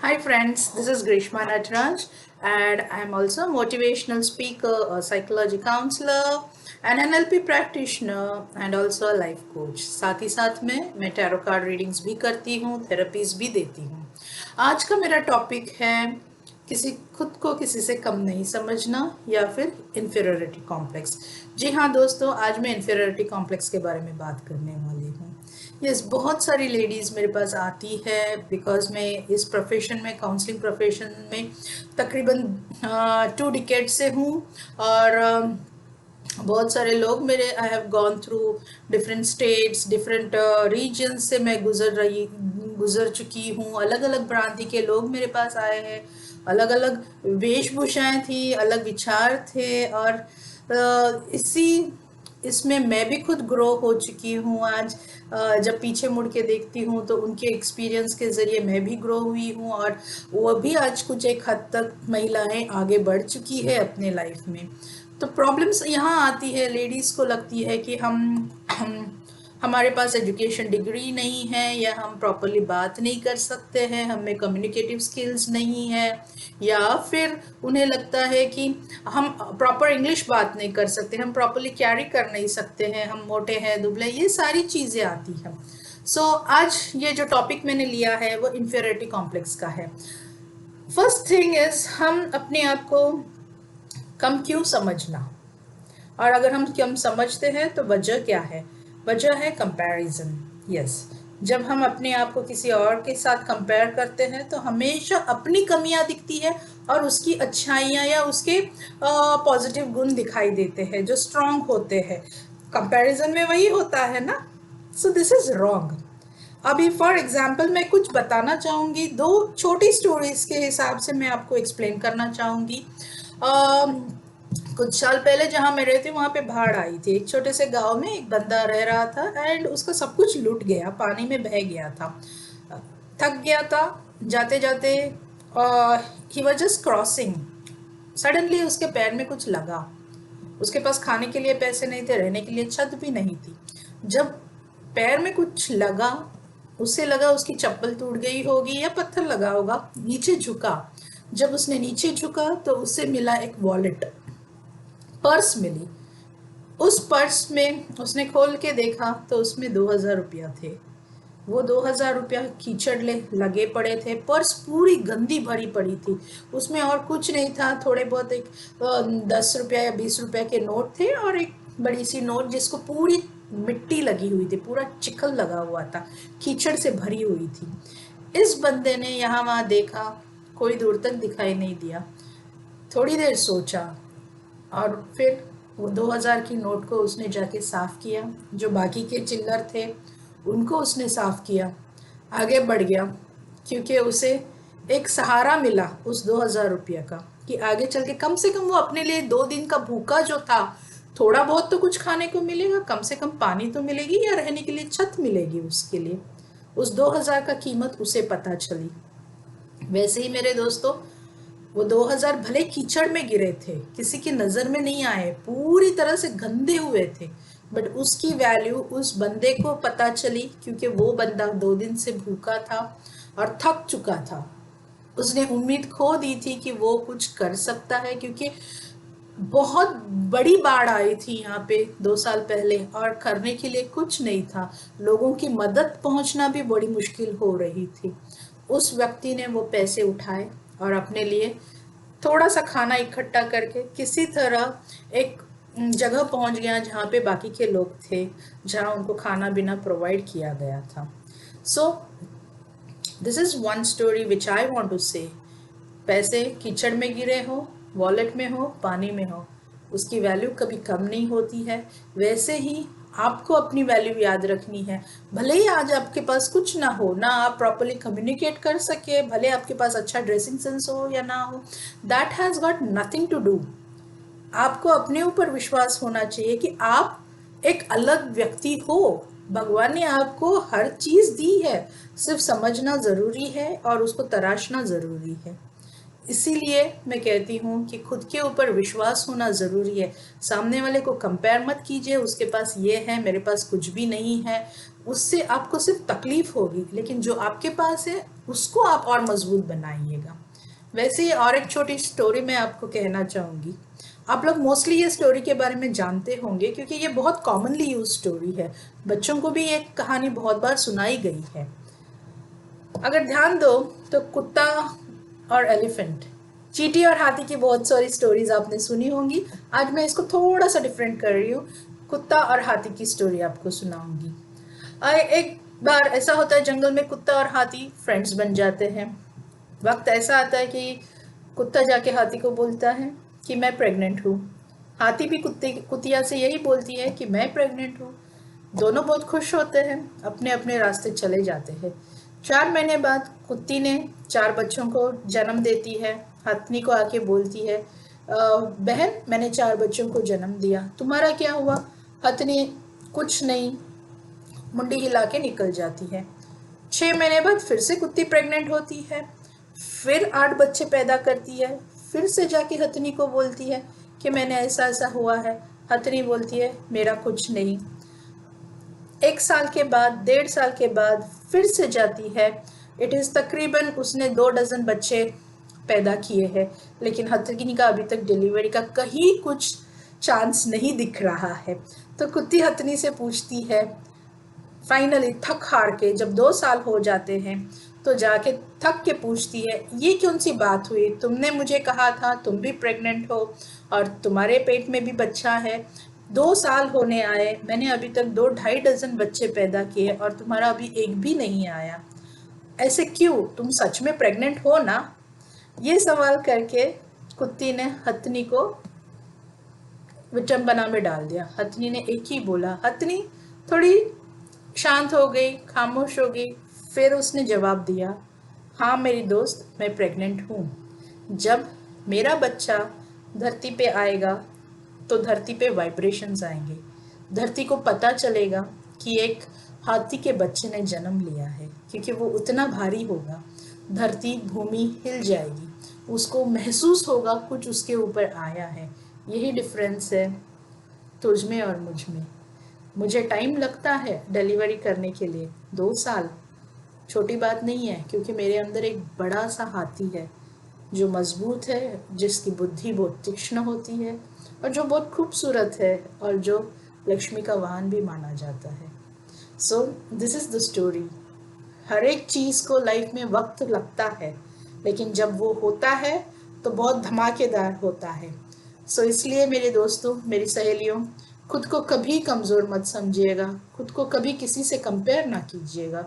Hi friends, this is Grishma Nataraj and I am also a motivational speaker, a psychology counselor, an NLP practitioner and also a life coach. साथ ही साथ में मैं tarot card readings भी करती हूँ, therapies भी देती हूँ। आज का मेरा टॉपिक है किसी खुद को किसी से कम नहीं समझना या फिर इन्फीरियरिटी कॉम्प्लेक्स। जी हाँ दोस्तों, आज मैं इन्फीरियरिटी कॉम्प्लेक्स के बारे में बात करने वाली हूँ। यस, बहुत सारी लेडीज़ मेरे पास आती है बिकॉज मैं इस प्रोफेशन में, काउंसलिंग प्रोफेशन में तकरीबन 2 डिकेड से हूँ। और बहुत सारे लोग मेरे, I have gone through different states, different regions से मैं गुजर चुकी हूँ। अलग अलग भ्रांति के लोग मेरे पास आए हैं, अलग अलग वेशभूषाएं थी, अलग विचार थे। और इसी इसमें मैं भी खुद ग्रो हो चुकी हूँ। आज जब पीछे मुड़ के देखती हूँ तो उनके एक्सपीरियंस के ज़रिए मैं भी ग्रो हुई हूँ, और वो भी आज कुछ एक हद तक महिलाएं आगे बढ़ चुकी है अपने लाइफ में। तो प्रॉब्लम्स यहाँ आती है, लेडीज़ को लगती है कि हम हमारे पास एजुकेशन डिग्री नहीं है, या हम प्रॉपरली बात नहीं कर सकते हैं, हमें कम्युनिकेटिव स्किल्स नहीं है, या फिर उन्हें लगता है कि हम प्रॉपर इंग्लिश बात नहीं कर सकते, हम प्रॉपरली कैरी कर नहीं सकते हैं, हम मोटे हैं, दुबले, ये सारी चीज़ें आती हैं। सो आज ये जो टॉपिक मैंने लिया है वो इन्फीरियरिटी कॉम्प्लेक्स का है। फर्स्ट थिंग इज, हम अपने आप को कम क्यों समझना, और अगर हम कम समझते हैं तो वजह क्या है? वजह है कंपैरिजन। यस, जब हम अपने आप को किसी और के साथ कंपेयर करते हैं तो हमेशा अपनी कमियां दिखती है और उसकी अच्छाइयाँ या उसके पॉजिटिव गुण दिखाई देते हैं जो स्ट्रांग होते हैं। कंपैरिजन में वही होता है ना। सो दिस इज रॉन्ग। अभी फॉर एग्जाम्पल मैं कुछ बताना चाहूँगी, दो छोटी स्टोरीज के हिसाब से मैं आपको एक्सप्लेन करना चाहूँगी। कुछ साल पहले जहाँ मैं रहती हूँ वहाँ पे बाढ़ आई थी। एक छोटे से गांव में एक बंदा रह रहा था एंड उसका सब कुछ लूट गया, पानी में बह गया था, थक गया था जाते जाते। He was just crossing, suddenly उसके पैर में कुछ लगा। उसके पास खाने के लिए पैसे नहीं थे, रहने के लिए छत भी नहीं थी। जब पैर में कुछ लगा, उससे लगा उसकी चप्पल टूट गई होगी या पत्थर लगा होगा, नीचे झुका। जब उसने नीचे झुका तो उससे मिला एक वॉलेट, पर्स मिली। उस पर्स में उसने खोल के देखा तो उसमें 2,000 रुपया थे। वो 2,000 रुपया कीचड़ लगे पड़े थे, पर्स पूरी गंदी भरी पड़ी थी, उसमें और कुछ नहीं था। थोड़े बहुत एक 10 रुपया या 20 रुपया के नोट थे और एक बड़ी सी नोट जिसको पूरी मिट्टी लगी हुई थी, पूरा चिखल लगा हुआ था, कीचड़ से भरी हुई थी। इस बंदे ने यहाँ वहाँ देखा, कोई दूर तक दिखाई नहीं दिया। थोड़ी देर सोचा और फिर वो 2,000 की नोट को उसने जाके साफ किया। जो बाकी के चिल्लर थे उनको उसने साफ किया, आगे बढ़ गया, क्योंकि उसे एक सहारा मिला उस 2,000 रुपया का, कि आगे चल के कम से कम वो अपने लिए 2 दिन का भूखा जो था, थोड़ा बहुत तो कुछ खाने को मिलेगा, कम से कम पानी तो मिलेगी या रहने के लिए छत मिलेगी उसके लिए। उस 2,000 का कीमत उसे पता चली। वैसे ही मेरे दोस्तों, वो 2,000 भले कीचड़ में गिरे थे, किसी की नजर में नहीं आए, पूरी तरह से गंदे हुए थे, बट उसकी वैल्यू उस बंदे को पता चली, क्योंकि वो बंदा 2 दिन से भूखा था और थक चुका था। उसने उम्मीद खो दी थी कि वो कुछ कर सकता है, क्योंकि बहुत बड़ी बाढ़ आई थी यहाँ पे 2 साल पहले और करने के लिए कुछ नहीं था। लोगों की मदद पहुंचना भी बड़ी मुश्किल हो रही थी। उस व्यक्ति ने वो पैसे उठाए और अपने लिए थोड़ा सा खाना इकट्ठा करके किसी तरह एक जगह पहुंच गया जहाँ पे बाकी के लोग थे, जहाँ उनको खाना बिना प्रोवाइड किया गया था। So this is one story which I want to say. पैसे कीचड़ में गिरे हो, वॉलेट में हो, पानी में हो, उसकी वैल्यू कभी कम नहीं होती है। वैसे ही आपको अपनी वैल्यू याद रखनी है। भले ही आज आपके पास कुछ ना हो, ना आप प्रॉपरली कम्युनिकेट कर सके, भले आपके पास अच्छा ड्रेसिंग सेंस हो या ना हो, that has got nothing to do. आपको अपने ऊपर विश्वास होना चाहिए कि आप एक अलग व्यक्ति हो। भगवान ने आपको हर चीज दी है, सिर्फ समझना जरूरी है और उसको तराशना जरूरी है। इसीलिए मैं कहती हूँ कि खुद के ऊपर विश्वास होना ज़रूरी है। सामने वाले को कंपेयर मत कीजिए, उसके पास ये है, मेरे पास कुछ भी नहीं है। उससे आपको सिर्फ तकलीफ होगी, लेकिन जो आपके पास है उसको आप और मजबूत बनाइएगा। वैसे ही और एक छोटी स्टोरी मैं आपको कहना चाहूँगी। आप लोग मोस्टली ये स्टोरी के बारे में जानते होंगे क्योंकि ये बहुत कॉमनली यूज स्टोरी है। बच्चों को भी ये कहानी बहुत बार सुनाई गई है। अगर ध्यान दो तो कुत्ता और एलिफेंट, चींटी और हाथी की बहुत सारी स्टोरीज आपने सुनी होंगी। आज मैं इसको थोड़ा सा डिफरेंट कर रही हूँ, कुत्ता और हाथी की स्टोरी आपको सुनाऊंगी। एक बार ऐसा होता है, जंगल में कुत्ता और हाथी फ्रेंड्स बन जाते हैं। वक्त ऐसा आता है कि कुत्ता जाके हाथी को बोलता है कि मैं प्रेग्नेंट हूँ। हाथी भी कुतिया से यही बोलती है कि मैं प्रेग्नेंट हूँ। दोनों बहुत खुश होते हैं, अपने अपने रास्ते चले जाते हैं। 4 महीने बाद कुत्ती ने 4 बच्चों को जन्म देती है। हथनी को आके बोलती है, बहन मैंने 4 बच्चों को जन्म दिया, तुम्हारा क्या हुआ?" हथनी कुछ नहीं मुंडी हिला के निकल जाती है। 6 महीने बाद फिर से कुत्ती प्रेग्नेंट होती है, फिर 8 बच्चे पैदा करती है। फिर से जाके हथनी को बोलती है कि मैंने ऐसा ऐसा हुआ है। हथनी बोलती है मेरा कुछ नहीं। 1 साल के बाद, 1.5 साल के बाद फिर से जाती है। इट इज तकरीबन उसने 2 डजन बच्चे पैदा किए हैं, लेकिन हथनी का अभी तक डिलीवरी का कहीं कुछ चांस नहीं दिख रहा है। तो कुत्ती हथनी से पूछती है, फाइनली थक हार के, जब 2 साल हो जाते हैं तो जाके थक के पूछती है, ये कौन सी बात हुई? तुमने मुझे कहा था तुम भी प्रेग्नेंट हो और तुम्हारे पेट में भी बच्चा है। 2 साल होने आए, मैंने अभी तक 2-2.5 डजन बच्चे पैदा किए और तुम्हारा अभी एक भी नहीं आया। ऐसे क्यों? तुम सच में प्रेग्नेंट हो ना? ये सवाल करके कुत्ती ने हथनी को विटंबना में डाल दिया। हथनी ने एक ही बोला। हथनी थोड़ी शांत हो गई, खामोश हो गई। फिर उसने जवाब दिया, हाँ मेरी दोस्त, मैं प्रेग्नेंट हूँ। जब मेरा बच्चा धरती पे आएगा तो धरती पे वाइब्रेशंस आएंगे। धरती को पता चलेगा कि एक हाथी के बच्चे ने जन्म लिया है, क्योंकि वो उतना भारी होगा, धरती भूमि हिल जाएगी। उसको महसूस होगा कुछ उसके ऊपर आया है। यही डिफरेंस है तुझ में और मुझ में। मुझे टाइम लगता है डिलीवरी करने के लिए, 2 साल छोटी बात नहीं है, क्योंकि मेरे अंदर एक बड़ा सा हाथी है जो मजबूत है, जिसकी बुद्धि बहुत तीक्ष्ण होती है और जो बहुत खूबसूरत है और जो लक्ष्मी का वाहन भी माना जाता है। So this is the story. हर एक चीज को लाइफ में वक्त लगता है, लेकिन जब वो होता है तो बहुत धमाकेदार होता है। सो इसलिए मेरे दोस्तों, मेरी सहेलियों, खुद को कभी कमज़ोर मत समझिएगा, खुद को कभी किसी से कंपेयर ना कीजिएगा,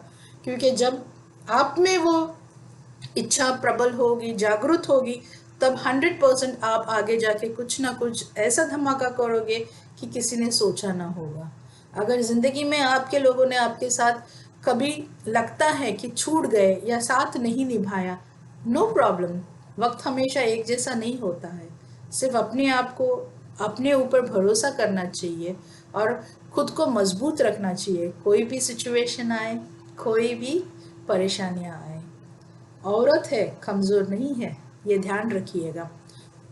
क्योंकि जब आप में वो इच्छा प्रबल होगी, जागृत होगी, तब 100% आप आगे जाके कुछ ना कुछ ऐसा धमाका करोगे कि किसी ने सोचा ना होगा। अगर ज़िंदगी में आपके लोगों ने आपके साथ कभी लगता है कि छूट गए या साथ नहीं निभाया, नो प्रॉब्लम। वक्त हमेशा एक जैसा नहीं होता है। सिर्फ अपने आप को, अपने ऊपर भरोसा करना चाहिए और खुद को मजबूत रखना चाहिए। कोई भी सिचुएशन आए, कोई भी परेशानियां आए, औरत है, कमज़ोर नहीं है, ये ध्यान रखिएगा।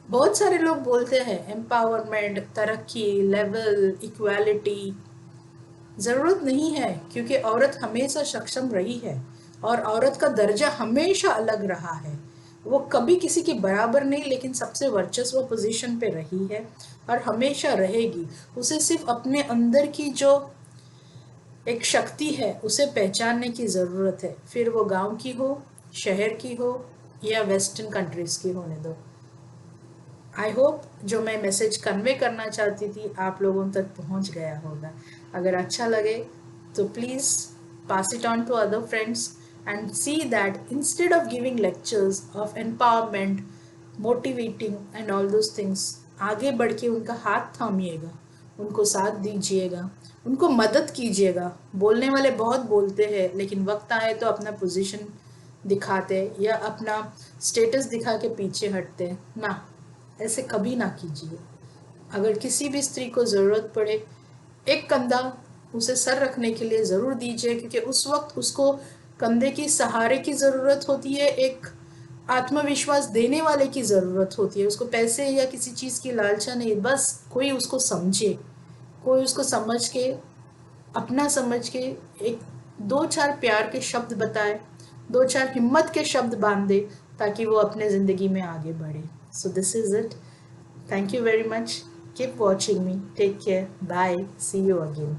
बहुत सारे लोग बोलते हैं एम्पावरमेंट, तरक्की, लेवल, इक्वालिटी। ज़रूरत नहीं है, क्योंकि औरत हमेशा सक्षम रही है और औरत का दर्जा हमेशा अलग रहा है। वो कभी किसी के बराबर नहीं, लेकिन सबसे वर्चस्व पोजीशन पे रही है और हमेशा रहेगी। उसे सिर्फ अपने अंदर की जो एक शक्ति है उसे पहचानने की ज़रूरत है, फिर वो गांव की हो, शहर की हो या वेस्टर्न कंट्रीज़ की होने दो। आई होप जो मैं मैसेज कन्वे करना चाहती थी आप लोगों तक पहुंच गया होगा। अगर अच्छा लगे तो please pass it on to other friends and see that instead of giving lectures of empowerment, motivating and all those things, आगे बढ़ के उनका हाथ थामिएगा, उनको साथ दीजिएगा, उनको मदद कीजिएगा। बोलने वाले बहुत बोलते हैं, लेकिन वक्त आए तो अपना पोजीशन दिखाते या अपना स्टेटस दिखा के पीछे हटते ना। ऐसे कभी ना कीजिए। अगर किसी भी स्त्री को ज़रूरत पड़े, एक कंधा उसे सर रखने के लिए ज़रूर दीजिए, क्योंकि उस वक्त उसको कंधे की सहारे की ज़रूरत होती है, एक आत्मविश्वास देने वाले की ज़रूरत होती है, उसको पैसे या किसी चीज़ की लालसा नहीं, बस कोई उसको समझे, कोई उसको समझ के, अपना समझ के एक दो चार प्यार के शब्द बताए, दो चार हिम्मत के शब्द बांध दे, ताकि वो अपने ज़िंदगी में आगे बढ़े। So this is it. Thank you very much. Keep watching me. Take care. Bye. See you again.